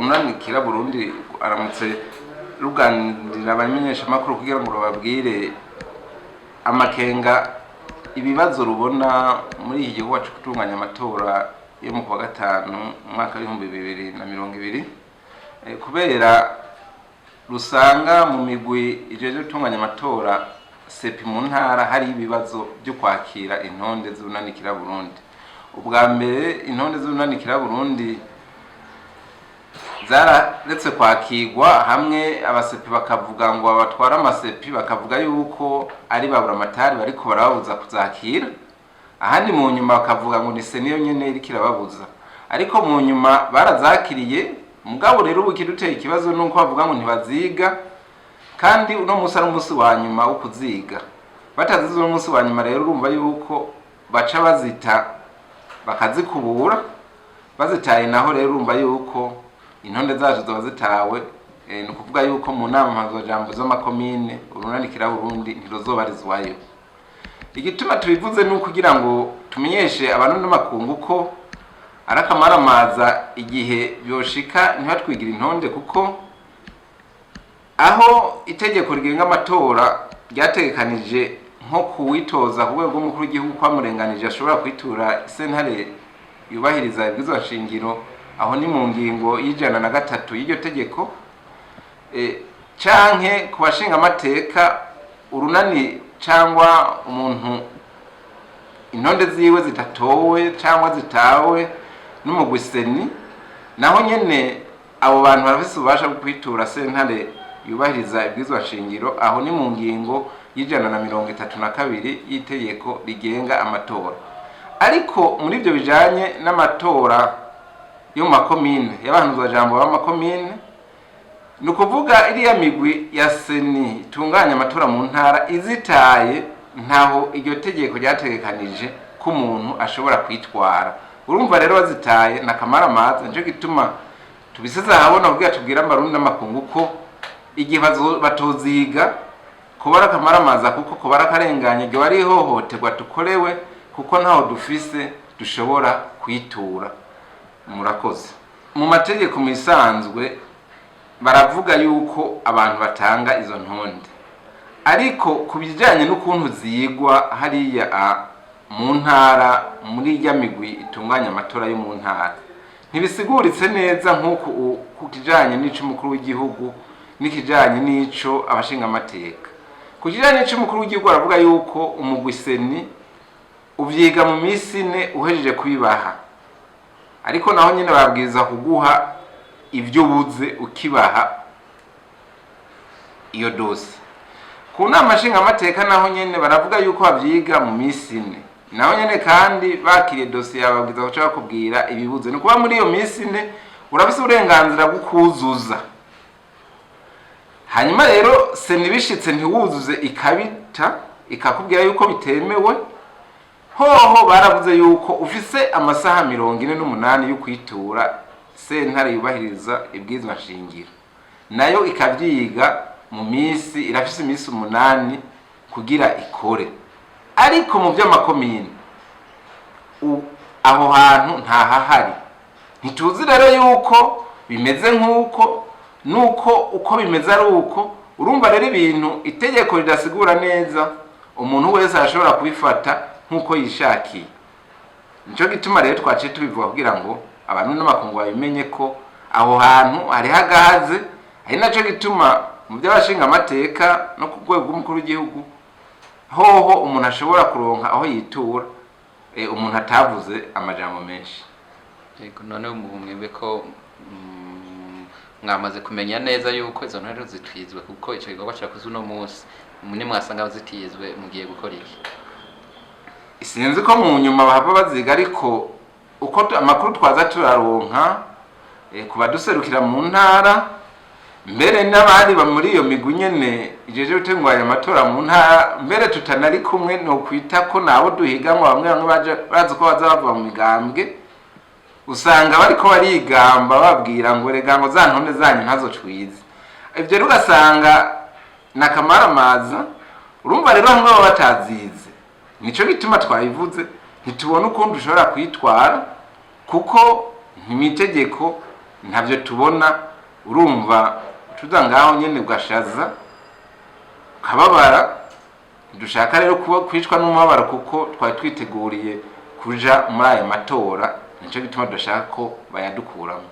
runani KIRA Burundi aramutse ruganirira abamenyesha makuru kugira ngo bababwire amakenga ibibazo rubona muri iki gihugu cyo gutunganya amatora yo mu kwa gatanu mwaka wa 2020 kubera rusanga mu migwi ijeje gutunganya amatora sepi mu ntara hari ibibazo byo kwakira intonde z'urunani KIRA Burundi. Ubwa mbere intonde z'urunani KIRA Burundi zararetse kwakirwa hamwe abasepi bakavuga ngo abatwara amasepi bakavuga yuko ari babura amatari bariko barababuza kuzakira, ahandi mu nyuma bakavuga ngo ni seniyo nyene iri kirababuza, ariko mu nyuma barazakiriye. Mugabo rero ubu kiduteye ikibazo nuko bavuga ngo ntibaziga, kandi uno musi ari umunsi wa nyuma wo kuziga. Batazize uno musi wa nyuma rero urumva yuko baca bazita bakazikubura, bazitaye naho rero urumva yuko intonde zacu zoba zitawe. Ni ukuvuga yuko mu nama mpuzajambo z'amakomine urunani KIRA Burundi ntiruzobarizwayo. Igituma tubivuze ni ukugira ngo tumenyeshe abantu n'amakungu ko arakamaramaza igihe byoshika ntibatwigira intonde, kuko aho itegeko rigenga amatora ryategekanije nko kuwitoza ku rwego rw'umukuru w'igihugu kwamurenganije ashobora kwitura isentare yubahiriza ibwirizwa shingiro, aho ni mu ngingo y'103 y'iryo tegeko. Canke ku bashinga amateka urunani cyangwa umuntu intonde ziwe zitatowe cyangwa zitawe n'umugwi seni, naho nyene abo bantu barafise ububasha bwo kwitura sentare yubahiriza ibwirizwa shingiro, aho ni mu ngingo y'132 y'itegeko rigenga amatora. Ariko muri ibyo bijanye n'amatora yo mu makomine y'abahanuzajambo b'amakomine, ni ukuvuga iriya migwi ya seni itunganya amatora mu ntara izitaye, ntaho iryo tegeko ryategekanije ko umuntu ashobora kwitwara. Urumva rero bazitaye na kamaramaza, nico gituma tubisize ahabona kugira tubwira abarundi n'amakungu ko igihe batoziga kubara kamaramaza, kuko kubara karenganye igihe bari hohoterwa tukorewe, kuko ntaho dufise dushobora kwitura. Murakoze. Mu mategeko misanzwe baravuga yuko abantu batanga izo ntonde, ariko kubijanye n'ukuntu zigwa hariya mu ntara muri ya migwi itunganya amatora yo mu ntara ntibisiguritse neza nk'uko ku kijanye n'ico umukuru w'igihugu n'ikijanye n'ico abashinga amateka. Ku kijanye n'ico umukuru w'igihugu aravuga yuko umugwi seni uvyiga mu misi 4 uhejeje kubibaha, ariko naho nyene babwiza kuguha ibyo buze ukibaha iyo dosi. Ku nama nshinga amateka naho nyene baravuga yuko bavyiga mu misi 4, naho nyene kandi bakiriye dosi yababwiza ko cyo kubwira ibibuze. Ni kuba muri iyo misi 4 urafise uburenganzira bwo kuzuza, hanyuma rero seni bishitse ntiwuzuze ikabita ikakubwira yuko bitemewe, hoho baravuze yuko ufise amasaha 48 yo kwitura sentare yubahiriza ibwirizwa shingiro, nayo ikavyiga mu misi, irafise imisi 8 kugira ikore. Ariko mu by'amakomine aho hantu ntahahari, ntituzi rero yuko bimeze nk'uko nuko uko bimeze ari uko. Urumva rero ibintu itegeko ridasigura neza, umuntu wese ashobora kubifata nk'uko yishakiye. Nico gituma rero twaciye tubivuga kugira ngo abantu n'amakungu babimenye ko aho hantu ari hagahaze. Ari naco gituma mu by'abashinga amateka no ku rwego rw'umukuru w'igihugu hoho umuntu ashobora kuronka aho yitura umuntu atavuze amajambo menshi. Yego, none mwebwe ko mwamaze kumenya neza yuko izo ntore zitwizwe, kuko ico gikorwa cyakoze uno munsi muni mwasanga zitizwe, mugiye gukora iki? Sinzi ko mu nyuma bahava baziga, ariko uko amakuru twaza turaronka kuba duserukira mu ntara, mbere n'abandi ba muri iyo migwi nyene ijeje gutunganya amatora mu ntara, mbere tutanari kumwe no kwita ko nabo duhiganwa, bamwe bazi ko bazava mu migambwe, usanga bariko barigamba babwira ngo rega ngo za ntonde zanyu ntazo twize. Ivyo rugasanga nakamaramaza. Urumva rero hamwe batazize, nico gituma twabivuze ntitubona ukuntu dushobora kwitwara, kuko ntimitegeko ntavyo tubona. Urumva tuza ngaho nyene ugashaza ukababara. Dushaka rero kuba kwicwa n'umubabaro kuko twari twiteguriye kuja muri aya matora, nico gituma dushaka ko bayadukuramo.